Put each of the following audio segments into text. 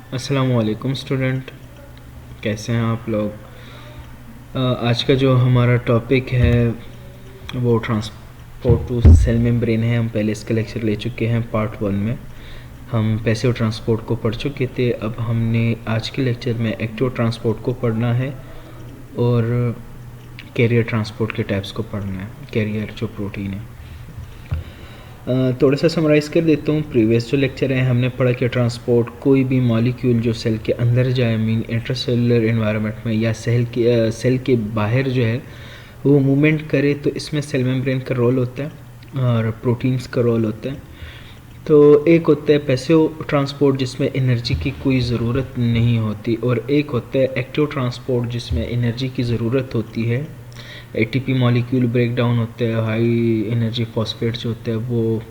अस्सलामुअलैकुम स्टूडेंट, कैसे हैं आप लोग। आज का जो हमारा टॉपिक है वो ट्रांसपोर्ट टू सेल मेम्ब्रेन है। हम पहले इसका लेक्चर ले चुके हैं पार्ट 1 में। हम पैसिव ट्रांसपोर्ट को पढ़ चुके थे। अब हमने आज के लेक्चर में एक्टिव ट्रांसपोर्ट को पढ़ना है और कैरियर ट्रांसपोर्ट के टाइप्स को पढ़ना है। कैरियर जो प्रोटीन है, थोड़ा सा समराइज़ कर देता हूँ। प्रीवियस जो लेक्चर है हमने पढ़ा कि ट्रांसपोर्ट कोई भी मॉलिक्यूल जो सेल के अंदर जाए, मीन इंट्रासेलुलर एनवायरनमेंट में, या सेल के बाहर जो है वो मूवमेंट करे, तो इसमें सेल मेम्ब्रेन का रोल होता है और प्रोटीन्स का रोल होता है। तो एक होता है पैसिव ट्रांसपोर्ट जिसमें एनर्जी की कोई ज़रूरत नहीं होती, और एक होता है एक्टिव ट्रांसपोर्ट जिसमें एनर्जी की ज़रूरत होती है। एटीपी मॉलिक्यूल ब्रेक डाउन होता है, हाई एनर्जी फॉस्फेट जो होता है वो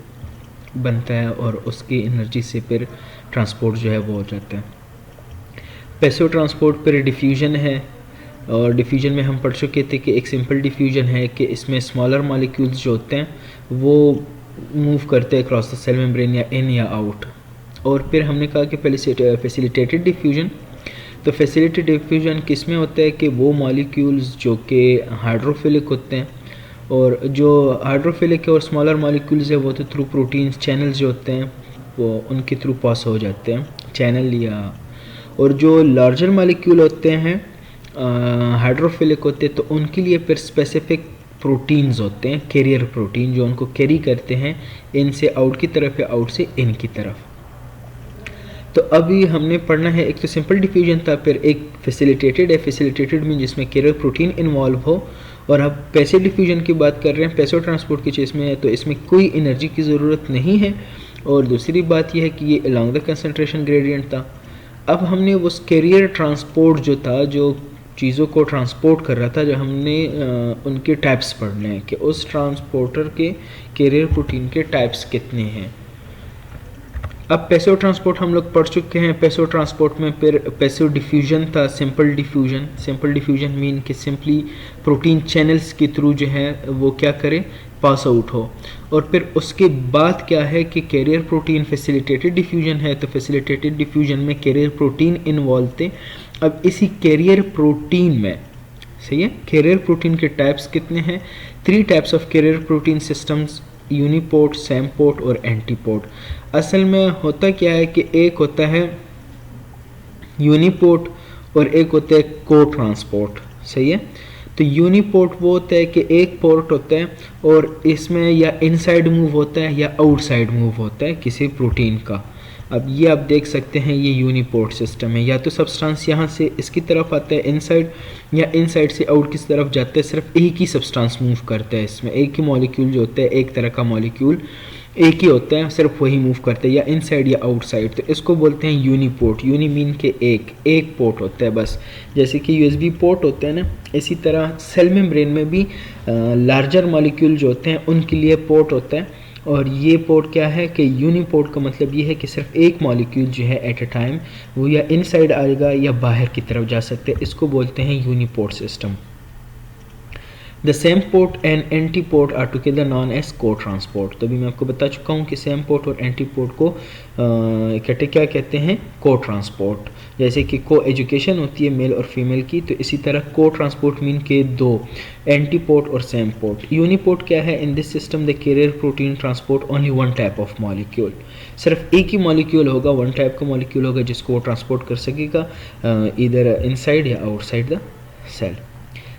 बनता है और उसकी एनर्जी से फिर ट्रांसपोर्ट जो है वो हो जाता है। पैसिव ट्रांसपोर्ट पर डिफ्यूजन है, और डिफ्यूजन में हम पढ़ चुके थे कि एक सिंपल डिफ्यूजन है कि इसमें स्मॉलर मॉलिक्यूल्स जो होते हैं वो मूव करते हैं क्रॉस द सेल मेम्ब्रेन, या इन या आउट। और फिर हमने कहा कि फैसिलिटेटेड डिफ्यूजन, तो फैसिलिटेटेड डिफ्यूजन किस में होता है कि वो मॉलिक्यूल्स जो कि हाइड्रोफिलिक होते हैं, और जो हाइड्रोफिलिक और स्मॉलर मॉलिक्यूल्स है वो तो थ्रू प्रोटीन्स चैनल्स जो होते हैं वो उनके थ्रू पास हो जाते हैं चैनल या। और जो लार्जर मॉलिक्यूल होते हैं हाइड्रोफिलिक होते हैं, तो उनके लिए फिर स्पेसिफिक प्रोटीन्स होते हैं, कैरियर प्रोटीन, जो उनको कैरी करते हैं इन से आउट की तरफ या आउट से इन की तरफ। तो अभी हमने पढ़ना है, एक तो सिंपल डिफ्यूजन था, फिर एक फैसिलिटेटेड है। फैसिलिटेटेड में जिसमें कैरियर प्रोटीन इन्वॉल्व हो, और अब पैसिव डिफ्यूजन की बात कर रहे हैं, पैसिव ट्रांसपोर्ट की चीज़ में है, तो इसमें कोई एनर्जी की ज़रूरत नहीं है। और दूसरी बात यह है कि ये अलॉन्ग द कंसंट्रेशन ग्रेडियंट था। अब हमने उस कैरियर ट्रांसपोर्ट जो था, जो चीज़ों को ट्रांसपोर्ट कर रहा था, जो हमने उनके टाइप्स पढ़ने हैं कि उस ट्रांसपोर्टर के कैरियर प्रोटीन के टाइप्स कितने हैं। अब पैसिव ट्रांसपोर्ट हम लोग पढ़ चुके हैं। पैसिव ट्रांसपोर्ट में फिर पैसिव डिफ्यूजन था, simple diffusion. Simple diffusion mean कि सिंपली प्रोटीन चैनल्स के थ्रू जो है वो क्या करे, पास आउट हो। और फिर उसके बाद क्या है कि कैरियर प्रोटीन फैसिलिटेटेड डिफ्यूजन है, तो फैसिलिटेटेड डिफ्यूजन में कैरियर प्रोटीन इन्वॉल्व थे। अब इसी कैरियर प्रोटीन में, सही है, कैरियर प्रोटीन के टाइप्स कितने हैं? 3 types of carrier protein systems, uniport, symport और एंटीपोर्ट। असल में होता क्या है कि एक होता है यूनिपोर्ट और एक होता है को ट्रांसपोर्ट, सही है। तो यूनिपोर्ट वो होता है कि एक पोर्ट होता है और इसमें या इनसाइड मूव होता है या आउटसाइड मूव होता है किसी प्रोटीन का। अब ये आप देख सकते हैं, ये यूनिपोर्ट सिस्टम है, या तो सब्सटेंस यहाँ से इसकी तरफ आता है इनसाइड, या इनसाइड से आउट की तरफ जाता है। सिर्फ एक ही सब्सटेंस मूव करता है इसमें, एक ही मॉलिक्यूल जो होता है, एक तरह का मॉलिक्यूल एक ही होता है, सिर्फ वही मूव करते हैं, या इनसाइड या आउटसाइड। तो इसको बोलते हैं यूनिपोर्ट। यूनि मीन के एक पोर्ट होता है बस, जैसे कि यूएसबी पोर्ट होता है ना, इसी तरह सेल मेम्ब्रेन में भी लार्जर मॉलिक्यूल जो होते हैं उनके लिए पोर्ट होता है। और ये पोर्ट क्या है कि यूनिपोर्ट का मतलब ये है कि सिर्फ एक मॉलिक्यूल जो है एट अ टाइम वो या इनसाइड आएगा या बाहर की तरफ जा सकते हैं। इसको बोलते हैं uniport system. The same port and anti port are together known as cotransport. तो अभी मैं आपको बता चुका हूँ कि सेम पोर्ट और एंटी पोर्ट को इकट्ठे क्या कहते हैं, को ट्रांसपोर्ट। जैसे कि को एजुकेशन होती है मेल और फीमेल की, तो इसी तरह को ट्रांसपोर्ट मीन के 2, एंटी पोर्ट और सेम पोर्ट। यूनिपोर्ट क्या है? In this system the carrier protein transport only one type of molecule. सिर्फ एक ही मॉलिक्यूल होगा, वन टाइप का मॉलिक्यूल होगा जिसको वो ट्रांसपोर्ट कर सकेगा इधर इनसाइड या outside the cell.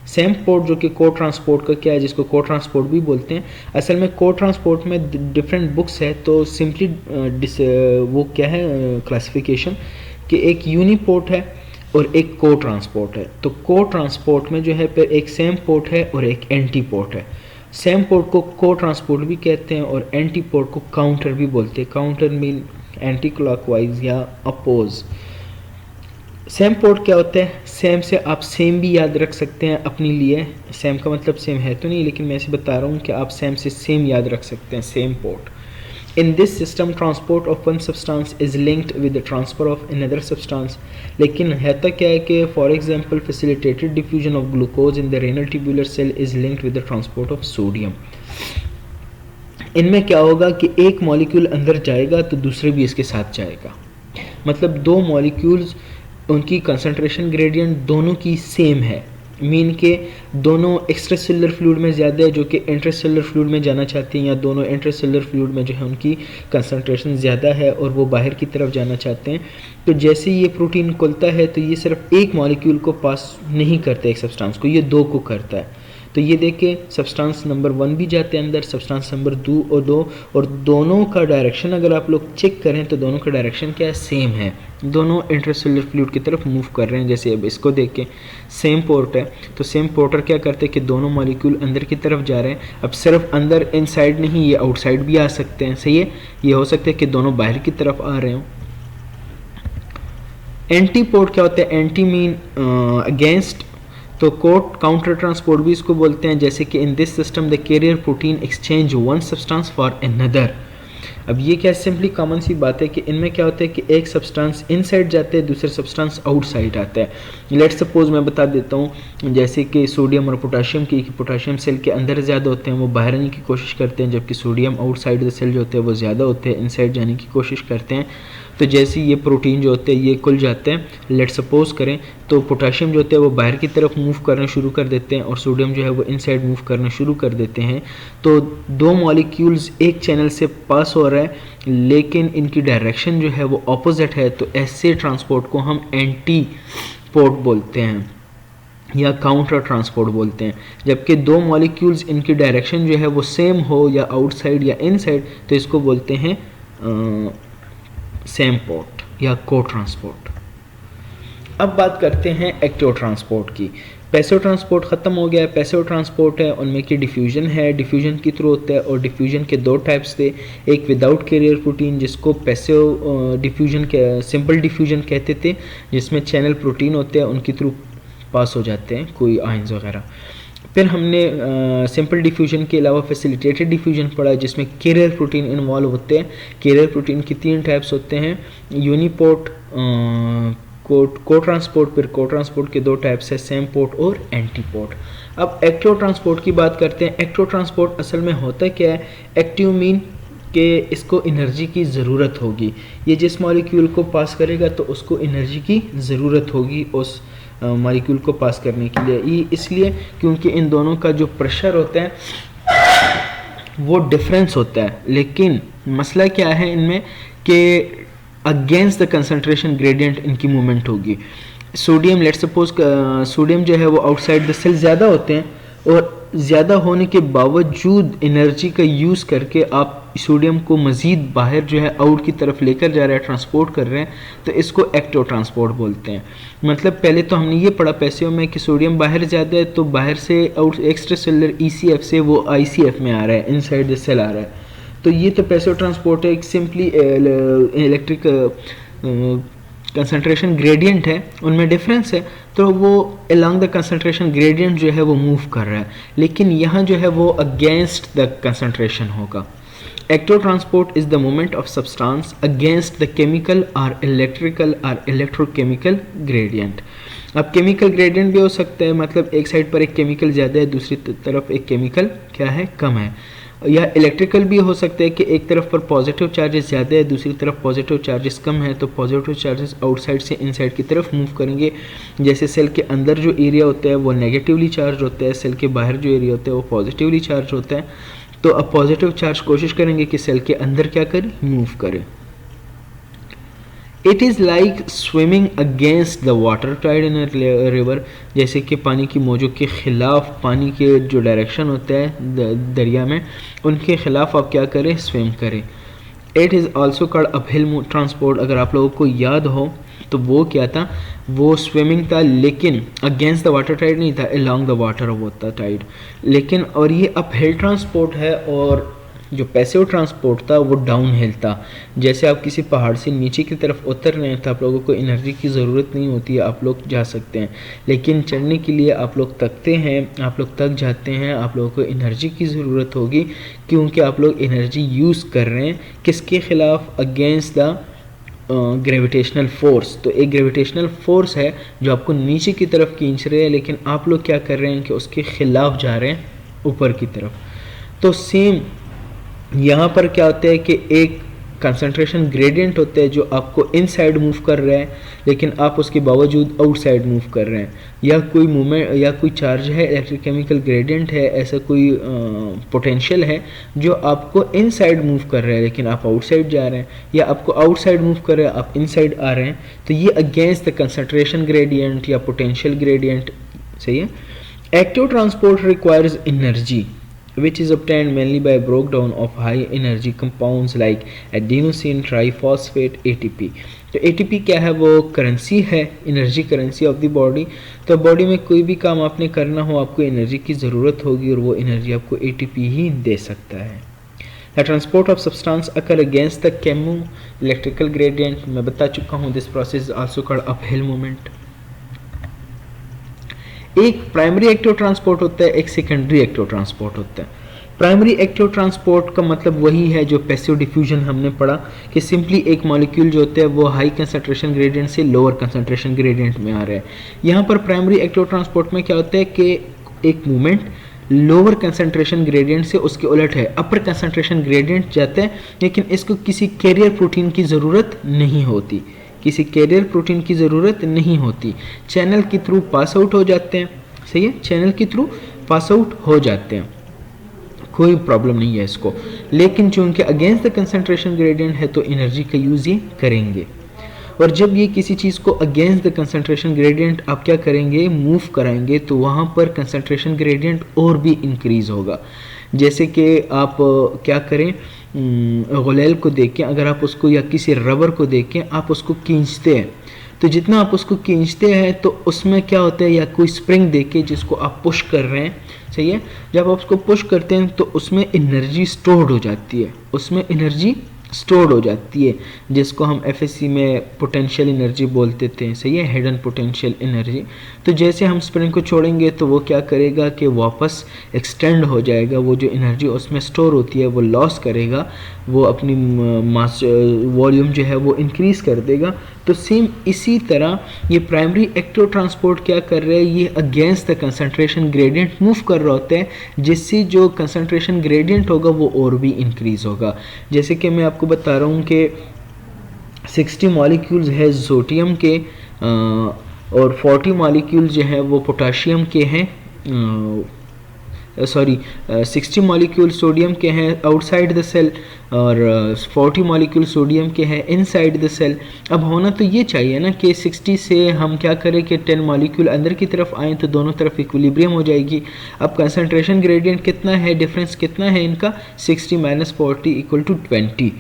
Same port जो कि को ट्रांसपोर्ट का क्या है, जिसको को ट्रांसपोर्ट भी बोलते हैं। असल में को ट्रांसपोर्ट में डिफरेंट बुक्स है, तो सिंपली वो क्या है क्लासिफिकेशन कि एक यूनिपोर्ट है और एक को ट्रांसपोर्ट है। तो को ट्रांसपोर्ट में जो है फिर एक सेम पोर्ट है और एक एंटी पोर्ट है। सेम पोर्ट को को ट्रांसपोर्ट भी कहते हैं और एंटी पोर्ट को काउंटर भी बोलते हैं। काउंटर मीन एंटी क्लॉकवाइज या अपोज। सेम पोर्ट क्या होता है? सेम से आप सेम भी याद रख सकते हैं अपने लिए। सेम का मतलब सेम है तो नहीं, लेकिन मैं ऐसे बता रहा हूँ कि आप सेम से सेम याद रख सकते हैं, same port. In this system transport of one substance is linked with the transfer of another substance. लेकिन रहता क्या है कि for example facilitated diffusion of glucose in the renal tubular cell is linked with the transport of sodium. इनमें क्या होगा कि एक मॉलिक्यूल अंदर जाएगा तो दूसरे भी इसके साथ जाएगा। मतलब दो मॉलिक्यूल्स उनकी कंसंट्रेशन ग्रेडियंट दोनों की सेम है, मीन के दोनों एक्स्ट्रासेलुलर फ्लूइड में ज़्यादा है जो कि इंट्रासेलुलर फ्लूइड में जाना चाहती हैं, या दोनों इंट्रासेलुलर फ्लूइड में जो है उनकी कंसंट्रेशन ज़्यादा है और वो बाहर की तरफ जाना चाहते हैं। तो जैसे ये प्रोटीन खुलता है तो ये सिर्फ एक मॉलिक्यूल को पास नहीं करता एक सब्सटेंस को, ये दो को करता है। तो ये देखें सब्सटेंस नंबर 1 भी जाते हैं अंदर, सब्सटेंस नंबर 2 और दोनों का डायरेक्शन अगर आप लोग चेक करें तो दोनों का डायरेक्शन क्या है, सेम है, दोनों इंट्रासेलुलर फ्लूइड की तरफ मूव कर रहे हैं। जैसे अब इसको देख के सेम पोर्ट है तो सेम पोर्टर क्या करते हैं कि दोनों मॉलिक्यूल अंदर की तरफ जा रहे हैं। अब सिर्फ अंदर इनसाइड नहीं, ये आउटसाइड भी आ सकते हैं, सही है। ये हो सकता है कि दोनों बाहर की तरफ आ रहे हों। एंटी पोर्ट क्या होता है, एंटी मीन अगेंस्ट, तो कोट काउंटर ट्रांसपोर्ट भी इसको बोलते हैं। जैसे कि इन this system the carrier protein exchange one substance for another. अब ये क्या सिंपली कॉमन सी बात है कि इनमें क्या होता है कि एक सब्सटेंस इनसाइड जाते हैं, दूसरा सब्सटेंस आउटसाइड आता है। लेट्स सपोज मैं बता देता हूँ जैसे कि सोडियम और पोटाशियम की, पोटाशियम सेल के अंदर ज़्यादा होते हैं, वो बाहर आने की कोशिश करते हैं, जबकि सोडियम आउटसाइड द सेल जो होते हैं वो ज़्यादा होते हैं, इनसाइड जाने की कोशिश करते हैं। तो जैसे ये प्रोटीन जो होते हैं ये खुल जाते हैं, लेट सपोज करें, तो पोटाशियम जो होते हैं वो बाहर की तरफ मूव करना शुरू कर देते हैं और सोडियम जो है वो इनसाइड मूव करना शुरू कर देते हैं। तो दो मॉलिक्यूल्स एक चैनल से पास हो रहा है लेकिन इनकी डायरेक्शन जो है वो ऑपोजिट है, तो ऐसे ट्रांसपोर्ट को हम एंटी पोर्ट बोलते हैं या काउंटर ट्रांसपोर्ट बोलते हैं। जबकि दो मॉलिक्यूल्स इनकी डायरेक्शन जो है वो सेम हो या आउटसाइड या इनसाइड, तो इसको बोलते हैं सेम पोर्ट या को ट्रांसपोर्ट। अब बात करते हैं एक्टिव ट्रांसपोर्ट की। पैसिव ट्रांसपोर्ट ख़त्म हो गया है, पैसिव ट्रांसपोर्ट है उनमें की डिफ्यूजन है, डिफ्यूजन की थ्रू होता है और डिफ्यूजन के दो टाइप्स थे, एक विदाउट कैरियर प्रोटीन जिसको पैसिव डिफ्यूजन के सिंपल डिफ्यूजन कहते थे, जिसमें चैनल प्रोटीन होते हैं उनके थ्रू पास हो जाते हैं कोई आयंस वगैरह। फिर हमने सिंपल डिफ्यूजन के अलावा फैसिलिटेटेड डिफ्यूजन पढ़ा जिसमें कैरियर प्रोटीन इन्वॉल्व होते हैं। कैरियर प्रोटीन की 3 टाइप्स होते हैं, यूनिपोर्ट, को ट्रांसपोर्ट, फिर को ट्रांसपोर्ट के 2 टाइप्स है, सेम पोर्ट और एंटी पोर्ट। अब एक्टिव ट्रांसपोर्ट की बात करते हैं। एक्टिव ट्रांसपोर्ट असल में होता क्या है, एक्टिव मीन कि इसको एनर्जी की ज़रूरत होगी, ये जिस मॉलिक्यूल को पास करेगा तो उसको एनर्जी की ज़रूरत होगी उस मॉलिक्यूल को पास करने के लिए। ये इसलिए क्योंकि इन दोनों का जो प्रेशर होता है वो डिफरेंस होता है, लेकिन मसला क्या है इनमें कि अगेंस्ट द कंसंट्रेशन ग्रेडियंट इनकी मूवमेंट होगी। सोडियम, लेट्स सपोज सोडियम जो है वो आउटसाइड द सेल ज़्यादा होते हैं और ज़्यादा होने के बावजूद एनर्जी का यूज़ करके आप सोडियम को मज़ीद बाहर जो है आउट की तरफ लेकर जा रहे हैं, ट्रांसपोर्ट कर रहे हैं, तो इसको एक्टिव ट्रांसपोर्ट बोलते हैं। मतलब पहले तो हमने ये पढ़ा पैसिव में कि सोडियम बाहर ज़्यादा है तो बाहर से आउट एक्स्ट्रा सेलुलर ECF से वो ICF में आ रहा है, इनसाइड द सेल आ रहा है। तो ये तो पैसिव ट्रांसपोर्ट है, एक सिंपली इलेक्ट्रिक कंसंट्रेशन ग्रेडियंट है, उनमें डिफरेंस है, तो वो अलॉन्ग द कंसंट्रेशन ग्रेडियंट जो है वो मूव कर रहा है, लेकिन यहाँ जो है वो अगेंस्ट द कंसंट्रेशन होगा। Active transport is the movement of substance against the chemical और इलेक्ट्रिकल और इलेक्ट्रोकेमिकल ग्रेडियंट। अब केमिकल ग्रेडियंट भी हो सकता है, मतलब एक साइड पर एक केमिकल ज़्यादा है, दूसरी तरफ एक केमिकल क्या है, कम है। या इलेक्ट्रिकल भी हो सकता है कि एक तरफ पर पॉजिटिव चार्जेस ज़्यादा है, दूसरी तरफ पॉजिटिव चार्जेस कम है, तो पॉजिटिव चार्जेस आउटसाइड से इनसाइड की तरफ मूव करेंगे। जैसे सेल के अंदर जो एरिया होता है वो नेगेटिवली चार्ज होता है, सेल के बाहर जो एरिया होता है वो पॉजिटिवली चार्ज होता है। तो अब पॉजिटिव चार्ज कोशिश करेंगे कि सेल के अंदर क्या करे, मूव करे। It is like swimming against the water tied in a river, जैसे कि पानी की मौजों के ख़िलाफ़, पानी के जो डायरेक्शन होता है दरिया में उनके ख़िलाफ़ आप क्या करें, स्विम करें। It is also called uphill transport. अगर आप लोगों को याद हो तो वो क्या था, वो स्विमिंग था लेकिन अगेंस्ट द वाटर टाइड नहीं था, अलॉन्ग द वाटर वो था टाइड। लेकिन और ये अपहिल ट्रांसपोर्ट है और जो पैसिव ट्रांसपोर्ट था वो डाउन हिल था। जैसे आप किसी पहाड़ से नीचे की तरफ उतर रहे हैं तो आप लोगों को एनर्जी की ज़रूरत नहीं होती है, आप लोग जा सकते हैं, लेकिन चढ़ने के लिए आप लोग थकते हैं, आप लोग थक जाते हैं, आप लोगों को एनर्जी की ज़रूरत होगी क्योंकि आप लोग एनर्जी यूज़ कर रहे हैं किसके ख़िलाफ़, अगेंस्ट द ग्रेविटेशनल फोर्स। तो एक ग्रेविटेशनल फोर्स है जो आपको नीचे की तरफ खींच रहे हैं, लेकिन आप लोग क्या कर रहे हैं कि उसके ख़िलाफ़ जा रहे हैं ऊपर की तरफ। तो सेम यहाँ पर क्या होता है कि एक कंसंट्रेशन ग्रेडियंट होता है जो आपको इनसाइड मूव कर रहा है, लेकिन आप उसके बावजूद आउटसाइड मूव कर रहे हैं, या कोई मूवमेंट या कोई चार्ज है, इलेक्ट्रोकेमिकल ग्रेडियंट है, ऐसा कोई पोटेंशियल है जो आपको इनसाइड मूव कर रहा है लेकिन आप आउटसाइड जा रहे हैं, या आपको आउटसाइड मूव कर रहे हैं आप इनसाइड आ रहे हैं, तो ये अगेंस्ट द कंसंट्रेशन ग्रेडियंट या पोटेंशियल ग्रेडियंट। सही है। Active transport requires energy which is obtained mainly by breakdown of high energy compounds like adenosine triphosphate ATP। तो ATP क्या है, वो करेंसी है, energy currency of the body. तो body में कोई भी काम आपने करना हो आपको एनर्जी की ज़रूरत होगी और वो एनर्जी आपको ATP ही दे सकता है। The transport of substance occur against the chemo electrical gradient, मैं बता चुका हूँ, this process is also called uphill movement। एक प्राइमरी एक्टिव ट्रांसपोर्ट होता है, एक सेकेंडरी एक्टिव ट्रांसपोर्ट होता है। प्राइमरी एक्टिव ट्रांसपोर्ट का मतलब वही है जो पैसिव डिफ्यूजन हमने पढ़ा कि सिंपली एक मॉलिक्यूल जो होता है वो हाई कंसंट्रेशन ग्रेडियंट से लोअर कंसंट्रेशन ग्रेडियंट में आ रहा है। यहाँ पर प्राइमरी एक्टिव ट्रांसपोर्ट में क्या होता है कि एक मूवमेंट लोअर कंसंट्रेशन ग्रेडियंट से उसके उलट है, अपर कंसंट्रेशन ग्रेडियंट जाता है, लेकिन इसको किसी कैरियर प्रोटीन की ज़रूरत नहीं होती, किसी कैरियर प्रोटीन की ज़रूरत नहीं होती, चैनल के थ्रू पास आउट हो जाते हैं। सही है, चैनल के थ्रू पास आउट हो जाते हैं, कोई प्रॉब्लम नहीं है इसको। लेकिन चूंकि अगेंस्ट द कंसंट्रेशन ग्रेडियंट है तो एनर्जी का यूज़ ये करेंगे, और जब ये किसी चीज़ को अगेंस्ट द कंसंट्रेशन ग्रेडियंट आप क्या करेंगे, मूव कराएंगे, तो वहाँ पर कंसंट्रेशन ग्रेडियंट और भी इंक्रीज़ होगा। जैसे कि आप क्या करें, गुलेल को देखें, अगर आप उसको या किसी रबर को देखें, आप उसको खींचते हैं, तो जितना आप उसको खींचते हैं तो उसमें क्या होता है, या कोई स्प्रिंग देके जिसको आप पुश कर रहे हैं, सही है, जब आप उसको पुश करते हैं तो उसमें एनर्जी स्टोर्ड हो जाती है, उसमें एनर्जी स्टोर्ड हो जाती है, जिसको हम एफएससी में पोटेंशियल एनर्जी बोलते थे। सही है, हिडन पोटेंशियल एनर्जी। तो जैसे हम स्प्रिंग को छोड़ेंगे तो वो क्या करेगा कि वापस एक्सटेंड हो जाएगा, वो जो एनर्जी उसमें स्टोर होती है वो लॉस करेगा, वो अपनी मास वॉल्यूम जो है वो इंक्रीज़ कर देगा। तो सेम इसी तरह ये प्राइमरी एक्टिव ट्रांसपोर्ट क्या कर रहे हैं, ये against the concentration gradient move कर रहे होते हैं, जिससे जो कंसंट्रेशन ग्रेडियंट होगा वो और भी इंक्रीज़ होगा। जैसे कि मैं आपको बता रहा हूँ कि 60 मॉलिक्यूल्स है सोडियम के और 40 मॉलिक्यूल्स जो है वो पोटाशियम के हैं, 60 मॉलिक्यूल सोडियम के हैं आउटसाइड द सेल और 40 मॉलिक्यूल सोडियम के हैं इनसाइड द सेल। अब होना तो ये चाहिए ना कि 60 से हम क्या करें कि 10 मॉलिक्यूल अंदर की तरफ आएँ तो दोनों तरफ इक्विलिब्रियम हो जाएगी। अब कंसंट्रेशन ग्रेडियंट कितना है, डिफरेंस कितना है इनका, 60 - 40 = 20।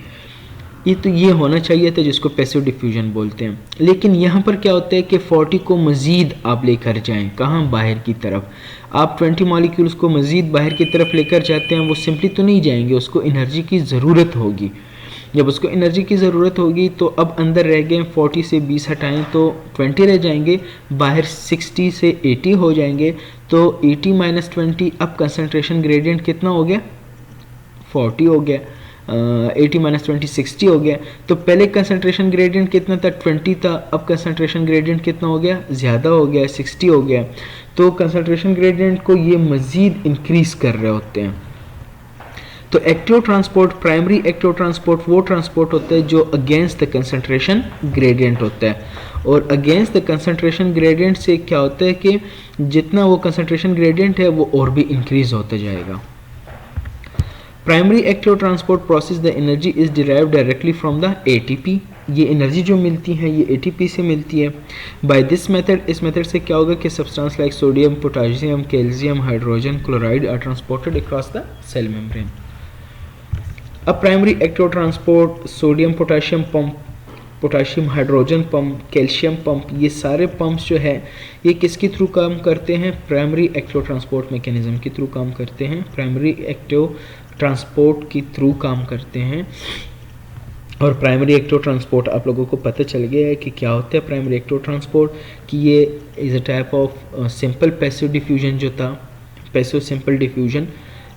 ये होना चाहिए था, जिसको पैसिव डिफ्यूजन बोलते हैं। लेकिन यहाँ पर क्या होता है कि 40 को मज़ीद आप लेकर जाएं, कहाँ, बाहर की तरफ। आप 20 मॉलिक्यूल्स को मज़ीद बाहर की तरफ लेकर जाते हैं, वो सिंपली तो नहीं जाएंगे, उसको एनर्जी की ज़रूरत होगी। जब उसको एनर्जी की ज़रूरत होगी तो अब अंदर रह गए 40 से 20 हटाएं तो 20 रह जाएंगे, बाहर 60 से 80 हो जाएंगे, तो 80 - 20, अब कंसनट्रेशन ग्रेडियंट कितना हो गया, 40 हो गया। 80 - 20 60 हो गया। तो पहले कंसंट्रेशन ग्रेडियंट कितना था, 20 था, अब कंसंट्रेशन ग्रेडियंट कितना हो गया, ज़्यादा हो गया, 60 हो गया। तो कंसंट्रेशन ग्रेडियंट को ये मज़ीद इंक्रीज़ कर रहे होते हैं। तो active transport, primary active transport वो ट्रांसपोर्ट होता है जो अगेंस्ट द कंसंट्रेशन ग्रेडियंट होता है, और अगेंस्ट द कंसंट्रेशन ग्रेडियंट से क्या होता है कि जितना वो कंसंट्रेशन ग्रेडियंट है वो और भी इंक्रीज़ होता जाएगा। Primary active transport process the energy is derived directly from the ATP. ये एनर्जी जो मिलती है ये एटीपी से मिलती है। बाय दिस मेथड, इस मेथड से क्या होगा कि substance like sodium, potassium, calcium, hydrogen, chloride are transported across the cell membrane. अब primary active transport, sodium potassium pump, potassium hydrogen pump, calcium pump, ये सारे पंप्स जो है ये किसके थ्रू काम करते हैं, प्राइमरी एक्टिव ट्रांसपोर्ट मैकेनिज्म के थ्रू काम करते हैं, प्राइमरी एक्टिव ट्रांसपोर्ट के थ्रू काम करते हैं। और प्राइमरी एक्टिव ट्रांसपोर्ट आप लोगों को पता चल गया है कि क्या होता है प्राइमरी एक्टिव ट्रांसपोर्ट, कि ये is a type of simple passive diffusion जो था, पैसिव सिंपल डिफ्यूजन,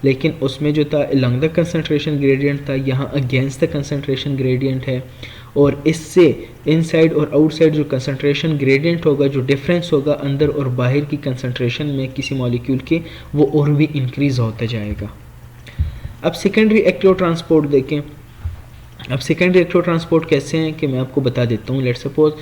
लेकिन उसमें जो था अलॉन्ग द कंसंट्रेशन ग्रेडियंट था, यहाँ अगेंस्ट द कंसंट्रेशन ग्रेडियंट है। और इससे इनसाइड और आउटसाइड जो कंसंट्रेशन ग्रेडियंट होगा, जो डिफरेंस होगा अंदर और बाहर की कंसंट्रेशन में किसी मॉलिक्यूल के, वो और भी इंक्रीज़ होता जाएगा। अब सेकेंडरी एक्टिव ट्रांसपोर्ट देखें। अब सेकेंडरी इलेक्ट्रो ट्रांसपोर्ट कैसे हैं कि मैं आपको बता देता हूँ। लेट सपोज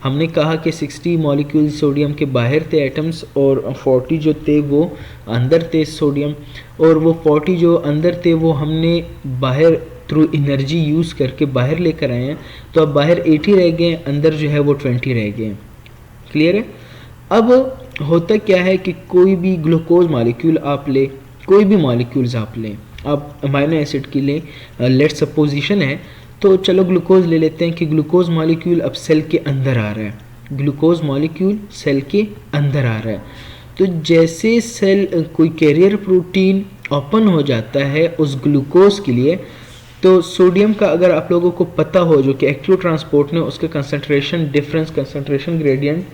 हमने कहा कि 60 मॉलिक्यूल सोडियम के बाहर थे एटम्स, और 40 जो थे वो अंदर थे सोडियम, और वो 40 जो अंदर थे वो हमने बाहर थ्रू एनर्जी यूज़ करके बाहर लेकर आए हैं। तो अब बाहर 80 रह गए, अंदर जो है वो 20 रह गए। क्लियर है। अब होता क्या है कि कोई भी ग्लूकोज मॉलिक्यूल आप ले, कोई भी मॉलिक्यूल्स आप लें, आप अमाइनो एसिड की लें, लेट सपोजिशन है, तो चलो ग्लूकोज ले लेते हैं कि ग्लूकोज मॉलिक्यूल अब सेल के अंदर आ रहा है, ग्लूकोज मॉलिक्यूल सेल के अंदर आ रहा है। तो जैसे सेल कोई कैरियर प्रोटीन ओपन हो जाता है उस ग्लूकोज के लिए, तो सोडियम का अगर आप लोगों को पता हो जो कि एक्टिव ट्रांसपोर्ट ने उसके concentration difference, concentration gradient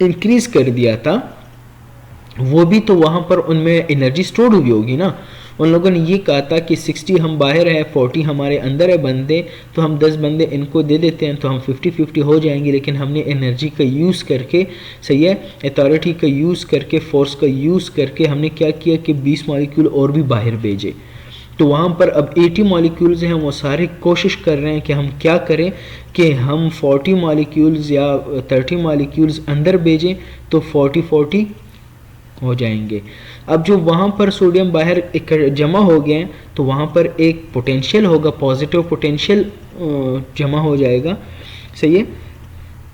increase कर दिया था, वो भी तो वहाँ पर उनमें एनर्जी स्टोर हुई होगी ना। उन लोगों ने ये कहा था कि 60 हम बाहर है, 40 हमारे अंदर है बंदे, तो हम 10 बंदे इनको दे देते हैं तो हम 50-50 हो जाएंगे। लेकिन हमने एनर्जी का यूज़ करके, सही है, अथॉरिटी का यूज़ करके, फोर्स का यूज़ करके हमने क्या किया कि 20 मॉलिक्यूल और भी बाहर भेजे। तो वहाँ पर अब 80 मॉलिक्यूल्स हैं, वो सारे कोशिश कर रहे हैं कि हम क्या करें कि हम 40 मॉलिक्यूल्स या 30 मॉलिक्यूल्स अंदर भेजें तो 40-40 हो जाएंगे। अब जो वहाँ पर सोडियम बाहर जमा हो गए हैं तो वहाँ पर एक पोटेंशियल होगा, पॉजिटिव पोटेंशियल जमा हो जाएगा, सही है।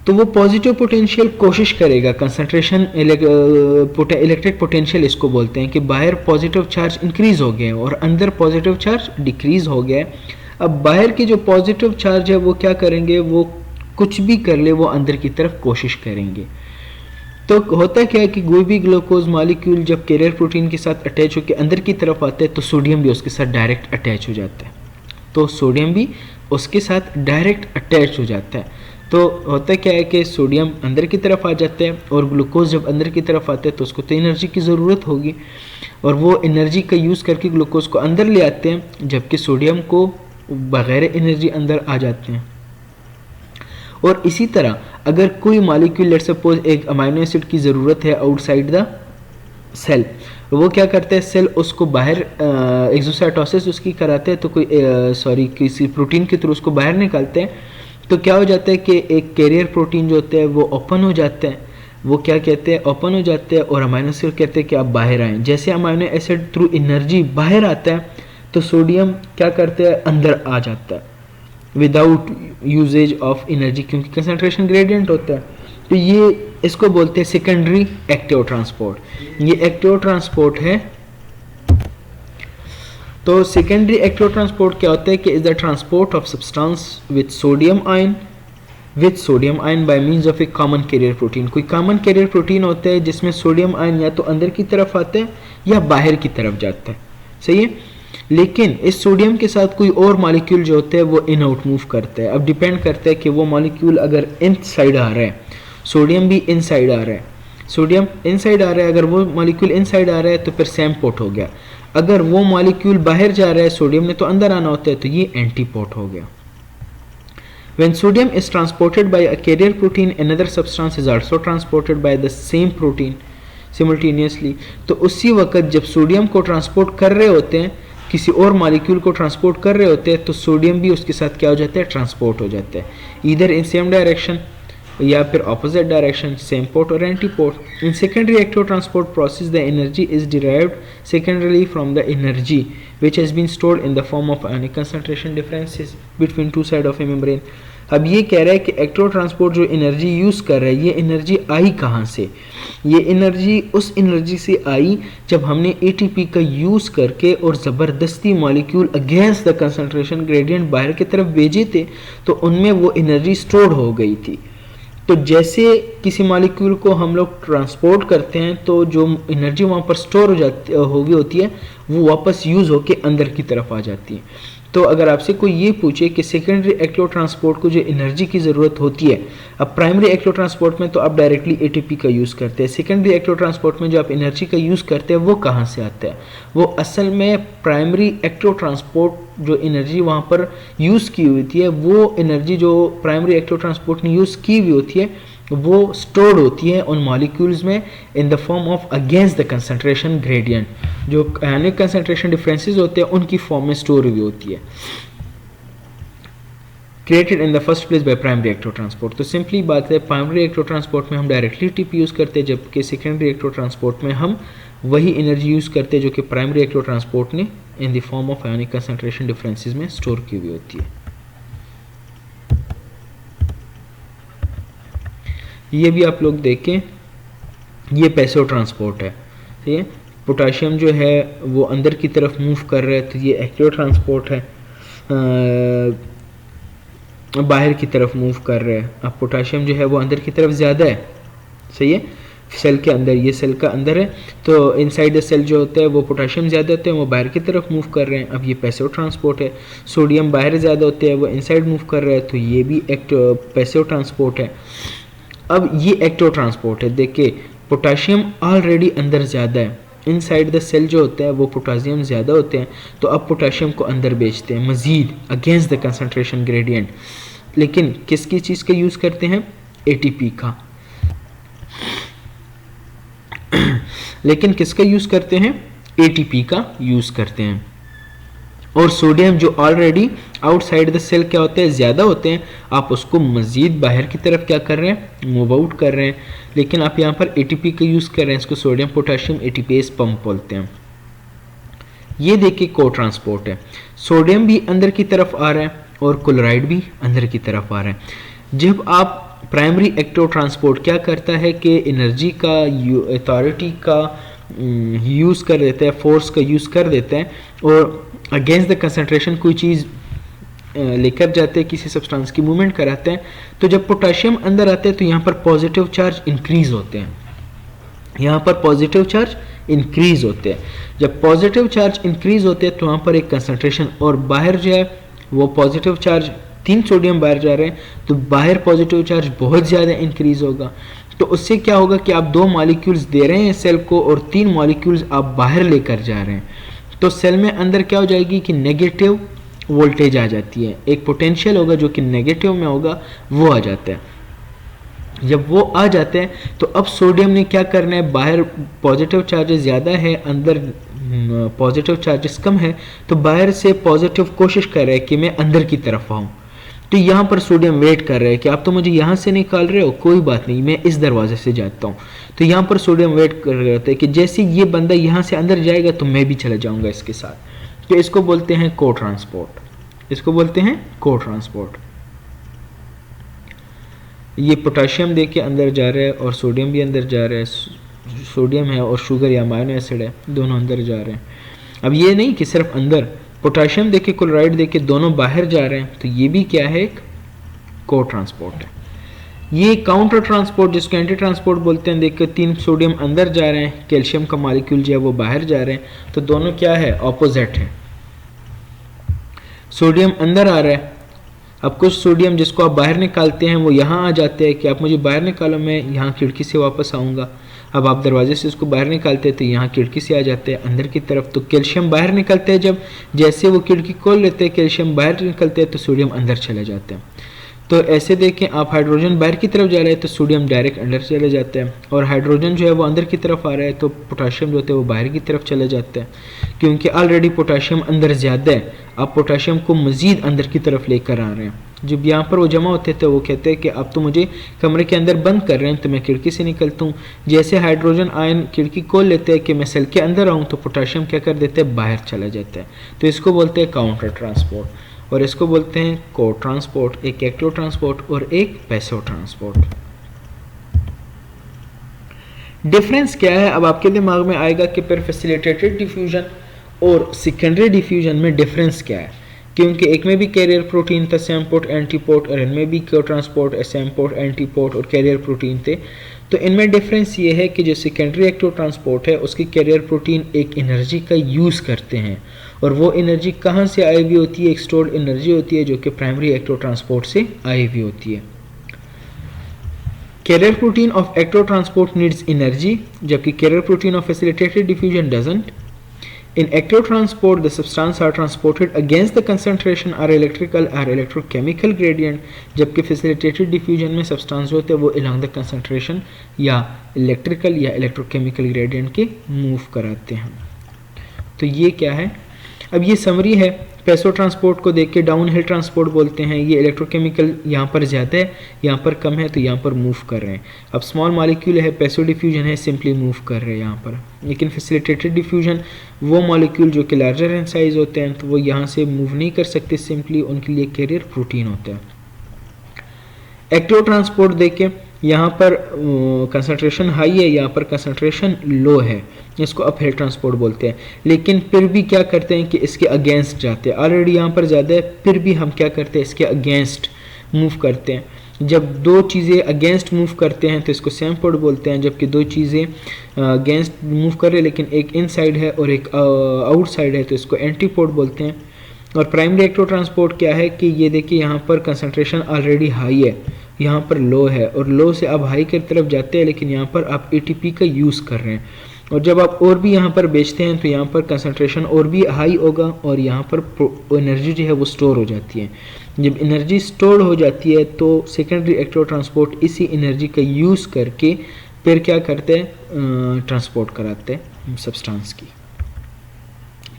तो वो पॉजिटिव पोटेंशियल कोशिश करेगा, कंसंट्रेशन इलेक्ट्रिक पोटेंशियल इसको बोलते हैं, कि बाहर पॉजिटिव चार्ज इंक्रीज हो गए हैं और अंदर पॉजिटिव चार्ज डिक्रीज हो गया है। अब बाहर की जो पॉजिटिव चार्ज है वो क्या करेंगे, वो कुछ भी कर ले वो अंदर की तरफ कोशिश करेंगे। तो होता क्या है कि कोई भी ग्लूकोज मॉलिक्यूल जब कैरियर प्रोटीन के साथ अटैच होकर अंदर की तरफ आता है तो सोडियम भी उसके साथ डायरेक्ट अटैच हो जाता है, तो सोडियम भी उसके साथ डायरेक्ट अटैच हो जाता है। तो होता क्या है कि सोडियम अंदर की तरफ आ जाता है और ग्लूकोज जब अंदर की तरफ आता है तो उसको तो एनर्जी की ज़रूरत होगी, और वो एनर्जी का यूज़ करके ग्लूकोज को अंदर ले आते हैं, जबकि सोडियम को बग़ैर एनर्जी अंदर आ जाते हैं। और इसी तरह अगर कोई मॉलिक्यूल लेट्स सपोज एक अमाइनो एसिड की ज़रूरत है आउटसाइड द सेल, वो क्या करते हैं, सेल उसको बाहर एक्सोसाइटोसिस उसकी कराते हैं, तो कोई किसी प्रोटीन के थ्रू उसको बाहर निकालते हैं। तो क्या हो जाता है कि एक कैरियर प्रोटीन जो होते हैं वो ओपन हो जाते हैं, वो क्या कहते हैं, ओपन हो जाते हैं, और अमाइनो एसिड कहते हैं कि आप बाहर आएँ। जैसे अमाइनो एसिड थ्रू एनर्जी बाहर आता है तो सोडियम क्या करते हैं, अंदर आ जाता है विदाउट यूजेज ऑफ एनर्जी, क्योंकि कंसंट्रेशन ग्रेडियंट होता है। तो ये इसको बोलते हैं सेकेंडरी एक्टिव ट्रांसपोर्ट। ये एक्टिव ट्रांसपोर्ट है। तो सेकेंडरी एक्टिव ट्रांसपोर्ट क्या होता है कि is the transport of substance with sodium ion by means of A common carrier protein. कोई कॉमन कैरियर प्रोटीन होता है जिसमें सोडियम आयन या तो अंदर की तरफ आता है या बाहर की तरफ जाता है, सही है। लेकिन इस सोडियम के साथ कोई और मॉलिक्यूल जो होते हैं वो इन आउट मूव करता है। अब डिपेंड करता है कि वो मॉलिक्यूल अगर इन साइड आ रहा है, सोडियम भी इन साइड आ रहा है, सोडियम इन साइड आ रहा है, अगर वो मॉलिक्यूल इन साइड आ रहा है तो फिर सेम पोर्ट हो गया। अगर वो मॉलिक्यूल बाहर जा रहा है, सोडियम ने तो अंदर आना होता है, तो ये एंटी पोर्ट हो गया। When sodium is transported by a carrier protein, another substance is also transported by the same protein simultaneously। तो उसी वक्त जब सोडियम को ट्रांसपोर्ट कर रहे होते हैं, किसी और मॉलिक्यूल को ट्रांसपोर्ट कर रहे होते हैं, तो सोडियम भी उसके साथ क्या हो जाता है, ट्रांसपोर्ट हो जाता है, इधर इन सेम डायरेक्शन या फिर ऑपोजिट डायरेक्शन, सेम पोर्ट और anti port. In secondary active transport process the energy is derived secondarily from the energy which has been stored in the form of ionic concentration differences between two sides of a membrane। अब ये कह रहा है कि active transport जो energy use कर रहा है, ये एनर्जी आई कहाँ से, ये एनर्जी उस एनर्जी से आई जब हमने एटीपी का यूज़ करके और ज़बरदस्ती molecule against the concentration gradient बाहर की तरफ भेजे थे, तो उनमें वो एनर्जी स्टोर हो गई थी। तो जैसे किसी मॉलिक्यूल को हम लोग ट्रांसपोर्ट करते हैं तो जो एनर्जी वहाँ पर स्टोर हो जाती होती है वो वापस यूज़ होके अंदर की तरफ आ जाती है। तो अगर आपसे कोई ये पूछे कि सेकेंडरी एक्टिव ट्रांसपोर्ट को जो एनर्जी की ज़रूरत होती है, अब प्राइमरी एक्टिव ट्रांसपोर्ट में तो आप डायरेक्टली एटीपी का यूज़ करते हैं, सेकेंडरी एक्टिव ट्रांसपोर्ट में जो आप एनर्जी का यूज़ करते हैं वो कहाँ से आता है, वो असल में प्राइमरी एक्टिव ट्रांसपोर्ट जो एनर्जी वहाँ पर यूज़ की हुई है, वो एनर्जी जो प्राइमरी एक्टिव ट्रांसपोर्ट ने यूज़ की हुई होती है वो स्टोर्ड होती है उन मॉलिक्यूल्स में in the form of against the concentration gradient. जो आयनिक कंसंट्रेशन डिफरेंसेस होते हैं उनकी फॉर्म में स्टोर हुई होती है। Created in the first place by primary electro transport. तो सिंपली बात है, प्राइमरी इलेक्ट्रो ट्रांसपोर्ट में हम डायरेक्टली एटीपी यूज़ करते हैं, जबकि सेकेंडरी इलेक्ट्रो ट्रांसपोर्ट में हम वही एनर्जी यूज़ करते हैं जो कि प्राइमरी इलेक्ट्रो ट्रांसपोर्ट ने in the form of ionic concentration differences में स्टोर की हुई होती है। ये भी आप लोग देखें, ये पैसिव ट्रांसपोर्ट है, ठीक है। पोटाशियम जो है वो अंदर की तरफ मूव कर रहा है, तो ये एक्टिव ट्रांसपोर्ट है, बाहर की तरफ मूव कर रहा है। अब पोटाशियम जो है वो अंदर की तरफ ज़्यादा है, सही है, सेल के अंदर, ये सेल का अंदर है, तो इनसाइड द सेल जो होता है वो पोटाशियम ज़्यादा होते हैं, वो बाहर की तरफ मूव कर रहे हैं। अब ये पैसिव ट्रांसपोर्ट है। सोडियम बाहर ज़्यादा होते हैं, वो इनसाइड मूव कर रहा है, तो ये भी पैसिव ट्रांसपोर्ट है। अब ये एक्टिव ट्रांसपोर्ट है। देखिए पोटाशियम ऑलरेडी अंदर ज़्यादा है, इनसाइड द सेल जो होता है वो पोटाशियम ज़्यादा होते हैं, तो अब पोटाशियम को अंदर बेचते हैं मज़ीद अगेंस्ट द कंसंट्रेशन ग्रेडियंट। लेकिन किसकी चीज़ का यूज़ करते हैं? एटीपी का। लेकिन किसका यूज़ करते हैं? एटीपी का यूज़ करते हैं। और सोडियम जो ऑलरेडी आउटसाइड द सेल क्या होते हैं? ज़्यादा होते हैं, आप उसको मज़ीद बाहर की तरफ क्या कर रहे हैं? मूव आउट कर रहे हैं। लेकिन आप यहाँ पर एटीपी का यूज़ कर रहे हैं, इसको सोडियम पोटाशियम एटीपेज पंप बोलते हैं। ये देखिए को ट्रांसपोर्ट है, सोडियम भी अंदर की तरफ आ रहा है और क्लोराइड भी अंदर की तरफ आ रहा है। जब आप प्राइमरी एक्टिव ट्रांसपोर्ट क्या करता है कि एनर्जी का अथॉरिटी का यूज़ कर देता है, फोर्स का यूज़ कर देता है और अगेंस्ट द कंसंट्रेशन कोई चीज़ लेकर जाते हैं, किसी सब्सटेंस की मूवमेंट कराते हैं। तो जब पोटाशियम अंदर आते हैं तो यहाँ पर पॉजिटिव चार्ज इंक्रीज होते हैं, यहाँ पर पॉजिटिव चार्ज इंक्रीज होते हैं। जब पॉजिटिव चार्ज इंक्रीज होते हैं तो वहाँ पर एक कंसंट्रेशन, और बाहर जो है वो पॉजिटिव चार्ज 3 सोडियम बाहर जा रहे हैं, तो बाहर पॉजिटिव चार्ज बहुत ज़्यादा इंक्रीज होगा। तो उससे क्या होगा कि आप 2 मॉलिक्यूल्स दे रहे हैं सेल को और 3 मॉलिक्यूल्स आप बाहर लेकर जा रहे हैं, तो सेल में अंदर क्या हो जाएगी कि नेगेटिव वोल्टेज आ जाती है, एक पोटेंशियल होगा जो कि नेगेटिव में होगा, वो आ जाता है। जब वो आ जाते हैं तो अब सोडियम ने क्या करना है? बाहर पॉजिटिव चार्जेस ज़्यादा है, अंदर पॉजिटिव चार्जेस कम है, तो बाहर से पॉजिटिव कोशिश कर रहा है कि मैं अंदर की तरफ आऊँ। तो यहाँ पर सोडियम वेट कर रहा है कि आप तो मुझे यहाँ से निकाल रहे हो, कोई बात नहीं, मैं इस दरवाजे से जाता हूँ। तो यहाँ पर सोडियम वेट कर रहे होते हैं कि जैसे ये बंदा यहाँ से अंदर जाएगा तो मैं भी चला जाऊँगा इसके साथ। तो इसको बोलते हैं को ट्रांसपोर्ट, इसको बोलते हैं को ट्रांसपोर्ट। ये पोटाशियम दे के अंदर जा रहा है और सोडियम भी अंदर जा रहा है, सोडियम है और शुगर या अमाइनो एसिड है, दोनों अंदर जा रहे हैं। अब ये नहीं कि सिर्फ अंदर, पोटाशियम देके क्लोराइड देके दोनों बाहर जा रहे हैं, तो ये भी क्या है? एक को ट्रांसपोर्ट है। ये काउंटर ट्रांसपोर्ट जिसको एंटी ट्रांसपोर्ट बोलते हैं, देखो 3 सोडियम अंदर जा रहे हैं, कैल्शियम का मॉलिक्यूल जो है वो बाहर जा रहे हैं, तो दोनों क्या है? ऑपोजिट है। सोडियम अंदर आ रहा है, अब कुछ सोडियम जिसको आप बाहर निकालते हैं वो यहाँ आ जाते हैं कि आप मुझे बाहर निकालो, मैं यहाँ खिड़की से वापस आऊँगा। अब आप दरवाजे से उसको बाहर निकालते हैं तो यहाँ खिड़की से आ जाते हैं अंदर की तरफ। तो कैल्शियम बाहर निकलते हैं, जब जैसे वो खिड़की खोल लेते हैं कैल्शियम बाहर निकलते हैं तो सोडियम अंदर चले जाते हैं। तो ऐसे देखें, आप हाइड्रोजन बाहर की तरफ जा रहे हैं तो सोडियम डायरेक्ट अंदर चले जाते हैं, और हाइड्रोजन जो है वो अंदर की तरफ आ रहा है तो पोटाशियम जो होते हैं वो बाहर की तरफ चले जाते हैं, क्योंकि ऑलरेडी पोटाशियम अंदर ज़्यादा है। आप पोटाशियम को मज़ीद अंदर की तरफ लेकर आ रहे हैं। जब यहाँ पर वो जमा होते थे वो कहते हैं कि अब तो मुझे कमरे के अंदर बंद कर रहे हैं तो मैं खिड़की से निकलता हूँ। जैसे हाइड्रोजन आयन खिड़की खोल लेते हैं कि मैं सेल के अंदर आऊँ, तो पोटाशियम क्या कर देते हैं? बाहर चला जाता है। तो इसको बोलते हैं काउंटर ट्रांसपोर्ट, और इसको बोलते हैं को ट्रांसपोर्ट, एक एक्टिव ट्रांसपोर्ट और एक पैसिव ट्रांसपोर्ट। डिफरेंस क्या है? अब आपके दिमाग में आएगा कि फिर फैसिलिटेटेड डिफ्यूजन और सेकेंडरी डिफ्यूजन में डिफरेंस क्या है, क्योंकि एक में भी कैरियर प्रोटीन था सेम पोर्ट एंटीपोर्ट, और इनमें भी को ट्रांसपोर्ट सेम पोर्ट एंटीपोर्ट और कैरियर प्रोटीन थे। तो इनमें डिफरेंस ये है कि जो सेकेंडरी एक्टिव ट्रांसपोर्ट है उसकी कैरियर प्रोटीन एक एनर्जी का यूज़ करते हैं, और वो एनर्जी कहाँ से आई हुई होती है? एक स्टोर्ड एनर्जी होती है जो कि प्राइमरी एक्टिव ट्रांसपोर्ट से आई हुई होती है। Carrier protein of active transport needs energy, जबकि carrier protein of facilitated diffusion doesn't. In active transport, the substance are transported against the concentration or electrical or electrochemical gradient, जबकि facilitated diffusion में substance होते हैं वो along the concentration या electrical या electrochemical gradient के move कराते हैं। तो ये क्या है? अब ये समरी है पैसो ट्रांसपोर्ट को देख के डाउन हिल ट्रांसपोर्ट बोलते हैं, ये इलेक्ट्रोकेमिकल यहाँ पर ज़्यादा है, यहाँ पर कम है, तो यहाँ पर मूव कर रहे हैं। अब स्मॉल मॉलिक्यूल है, पैसो डिफ्यूजन है, सिंपली मूव कर रहे हैं यहाँ पर। लेकिन फैसिलिटेटेड डिफ्यूजन वो मॉलिक्यूल जो कि लार्जर इन साइज होते हैं, तो वो यहाँ से मूव नहीं कर सकते, सिंपली उनके लिए कैरियर प्रोटीन होता है। एक्टिव ट्रांसपोर्ट देखें, यहाँ पर कंसंट्रेशन हाई है, यहाँ पर कंसंट्रेशन लो है, इसको अपहिल ट्रांसपोर्ट बोलते हैं। लेकिन फिर भी क्या करते हैं कि इसके अगेंस्ट जाते हैं, ऑलरेडी यहाँ पर ज़्यादा है, फिर भी हम क्या करते हैं, इसके अगेंस्ट मूव करते हैं। जब दो चीज़ें अगेंस्ट मूव करते हैं तो इसको सेम पोर्ट बोलते हैं, जबकि दो चीज़ें अगेंस्ट मूव कर रहे हैं लेकिन एक इन साइड है और एक आउट साइड है, तो इसको एंटी पोर्ट बोलते हैं। और प्राइमरी एक्टिव ट्रांसपोर्ट क्या है कि ये देखिए यहाँ पर कंसंट्रेशन ऑलरेडी हाई है, यहाँ पर लो है, और लो से आप हाई की तरफ जाते हैं, लेकिन यहाँ पर आप एटीपी का यूज़ कर रहे हैं। और जब आप और भी यहाँ पर बेचते हैं तो यहाँ पर कंसंट्रेशन और भी हाई होगा और यहाँ पर एनर्जी जो है वो स्टोर हो जाती है। जब एनर्जी स्टोर हो जाती है तो सेकेंडरी एक्टिव ट्रांसपोर्ट इसी एनर्जी का यूज़ करके फिर क्या करते हैं, ट्रांसपोर्ट कराते हैं सब्सटेंस की।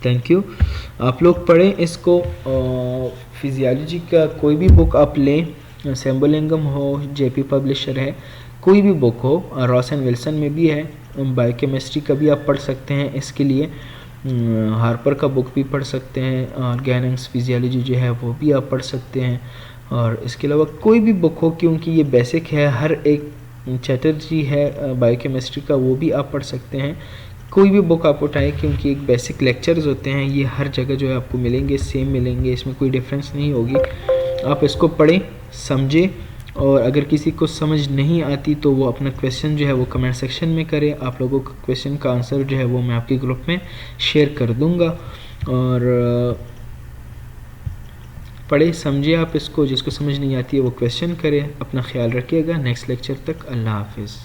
Thank you. आप लोग पढ़ें इसको, फिजियोलॉजी का कोई भी बुक आप लें, सेम्बोलिंगम हो, जेपी पब्लिशर है, कोई भी बुक हो, रॉस एंड विल्सन में भी है, बायोकेमिस्ट्री का भी आप पढ़ सकते हैं, इसके लिए हार्पर का बुक भी पढ़ सकते हैं, और गैनंग्स फिजियोलॉजी जो है वो भी आप पढ़ सकते हैं। और इसके अलावा कोई भी बुक हो, क्योंकि ये बेसिक है, हर एक चैटर्जी है बायोकेमिस्ट्री का, वो भी आप पढ़ सकते हैं। कोई भी बुक आप उठाएं, क्योंकि एक बेसिक लेक्चर्स होते हैं, ये हर जगह जो है आपको मिलेंगे, सेम मिलेंगे, इसमें कोई डिफरेंस नहीं होगी। आप इसको पढ़ें, समझें, और अगर किसी को समझ नहीं आती तो वो अपना क्वेश्चन जो है वो कमेंट सेक्शन में करें। आप लोगों का क्वेश्चन का आंसर जो है वो मैं आपके ग्रुप में शेयर कर दूंगा। और पढ़े समझे आप इसको, जिसको समझ नहीं आती है वो क्वेश्चन करें। अपना ख्याल रखिएगा। नेक्स्ट लेक्चर तक अल्लाह हाफिज़।